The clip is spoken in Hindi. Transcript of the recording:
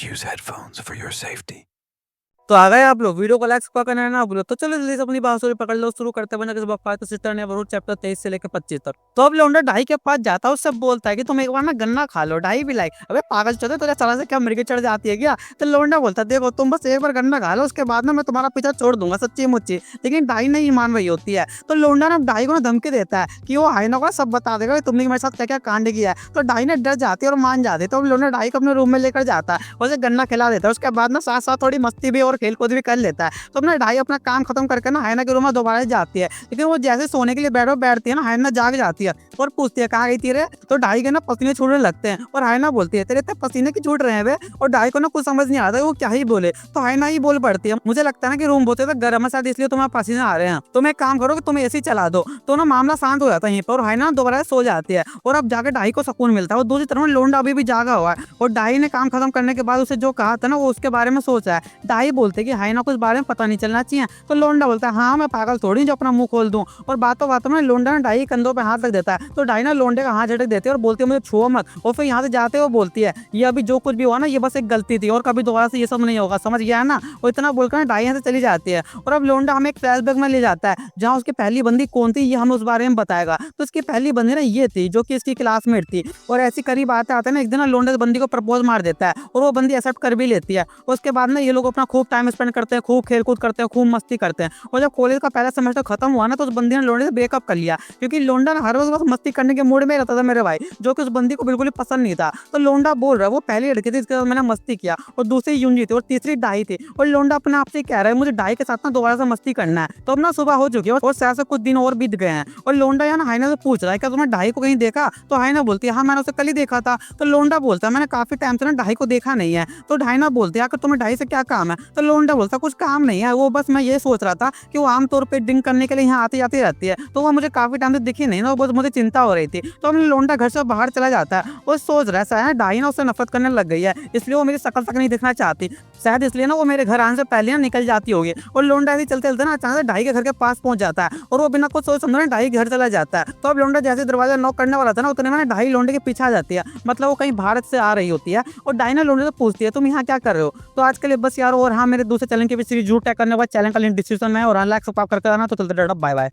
use headphones for your safety. तो आ गए आप लोग। वीडियो को लाइक करना है ना भूलो। तो चलो जल्दी से अपनी बांसुरी पकड़ लो, शुरू करते हैं किस बकवास तो सिस्टर ने वरुण चैप्टर 23 से लेकर 25 तक। तो अब लौंडा ढाई के पास जाता है, उससे बोलता है कि तुम एक बार ना गन्ना खा लो। ढाई भी लाइक अबे पागल चौधरी तुझे चला से क्या मिर्गी चढ़ जाती है क्या। तो लौंडा बोलता है देखो तुम बस एक बार गन्ना खा लो, उसके बाद ना मैं तुम्हारा पीछा छोड़ दूंगा सच्ची मुच्ची। लेकिन ढाई नहीं मान रही होती है। तो लौंडा ना ढाई को ना धमकी देता है कि वो हाइना को सब बता देगा कि तुमने मेरे साथ क्या क्या कांड किया है। तो ढाई ने डर जाती है और मान जाती है। तो लौंडा ढाई को अपने रूम में लेकर जाता है, उसे गन्ना खिला देता है। उसके बाद ना साथ साथ थोड़ी मस्ती भी और खेल कूद भी कर लेता है। तो अपना ढाई अपना काम खत्म करके ना हाइना के रूम में दोबारा जाती है। लेकिन वो जैसे सोने के लिए बैठती है ना, हाइना जाग जाती है और पूछती है कहाँ गई थी रे। तो ढाई के ना पसीने छूटने लगते हैं और हाइना बोलती है तेरे इतने पसीने की छूट रहे हैं वे। और ढाई को ना कुछ समझ नहीं आता वो क्या ही बोले। तो हाइना ही बोल पड़ती है मुझे लगता है ना कि रूम बहुत तो गर्म है शायद इसलिए तुम्हें पसीने आ रहे हैं। तुम एक काम करो कि तुम एसी चला दो। तो ना मामला शांत हो जाता है यहीं पर और हाइना दोबारा सो जाती है। और अब जाके ढाई को सुकून मिलता है। और दूसरी तरफ लोंडा अभी भी जागा हुआ है और ढाई ने काम खत्म करने के बाद उसे जो कहा था ना वो उसके बारे में सोचा है। ढाई बोलते कि हाइना को इस बारे में पता नहीं चलना चाहिए। तो लोंडा बोलता है हाँ मैं पागल थोड़ी जो अपना मुंह खोल दूं। और बातों बातों में लोंडा ना ढाई कंधों पे हाथ रख देता है। तो ढाई ना लोंडे का हाथ झटक देती है और बोलती है मुझे छुओ मत। और फिर यहाँ से जाते हुए बोलती है ये अभी जो कुछ भी हुआ ना ये बस एक गलती थी और कभी दोबारा से ये सब नहीं होगा, समझ गया है ना। और इतना बोलकर ढाई यहाँ से चली जाती है। और अब लोंडा हमें एक फ्लैशबैक में ले जाता है जहाँ उसकी पहली बंदी कौन थी ये हमें उस बारे में बताएगा। तो उसकी पहली बंदी ना ये थी जो कि इसकी क्लासमेट थी। और ऐसी करीब आते आते ना एक दिन ना लोंडा बंदी को प्रपोज मार देता है और वो बंदी एक्सेप्ट कर भी लेती है। उसके बाद ना ये लोग अपना खूब टाइम स्पेंड करते हैं, खूब खेल कूद करते हैं, खूब मस्ती करते हैं। और जब कॉलेज का पहला सेमेस्टर खत्म हुआ ना तो उस बंदी ने लोंडे से ब्रेकअप कर लिया क्योंकि लोंडा ना हर रोज बस मस्ती करने के मूड में रहता था मेरे भाई, जो कि उस बंदी को बिल्कुल ही पसंद नहीं था। तो लोंडा बोल रहा है वो पहली लड़की थी जिसके साथ मैंने मस्ती किया और दूसरी यूंजी थी और तीसरी ढाई थी। और लोंडा अपने आप से कह रहा है मुझे ढाई के साथ ना दोबारा से मस्ती करना है। तो अब ना सुबह हो चुकी है और शायद से कुछ दिन और बीत गए हैं। और लोंडा यहाँ हाइना से पूछ रहा है क्या तुमने ढाई को कहीं देखा। तो हाइना बोलती है हाँ मैंने उसे कल ही देखा था। तो लोंडा बोलता है मैंने काफी टाइम से ना ढाई को देखा नहीं है। तो हाइना बोलती है तुम्हें ढाई से क्या काम है। तो लोंडा बोलता कुछ काम नहीं है, वो बस मैं ये सोच रहा था कि वो आमतौर पर ड्रिंक करने के लिए यहाँ आती जाती रहती है तो वो मुझे काफी टाइम से दिखी नहीं ना, बहुत मुझे चिंता हो रही थी। तो अपने लोंडा घर से बाहर चला जाता है और सोच रहा है शायद ढाई ना उससे नफरत करने लग गई है इसलिए वो मेरी शकल तक नहीं दिखना चाहती। शायद इसलिए ना वो मेरे घर आने से पहले ना निकल जाती होगी। और लोंडा ऐसे चलते चलते ना अचानक से ढाई के घर के पास पहुंच जाता है और वो बिना कुछ सोच समझे ढाई के घर चला जाता है। तो अब लोंडा जैसे दरवाजा नॉक करने वाला था ना उतने में ढाई लोंडे के पीछे आ जाती है, मतलब वो कहीं भारत से आ रही होती है। और ढाई ना लोंडे से पूछती है तुम यहाँ क्या कर रहे हो। तो आज के लिए बस यार, और हाँ मेरे दूसरे चैनल के भी सीरीज जरूर टैग करने के बाद चैनल का लिंक डिस्क्रिप्शन में और लाइक सब्सक्राइब करके आना। तो चलते बाय बाय।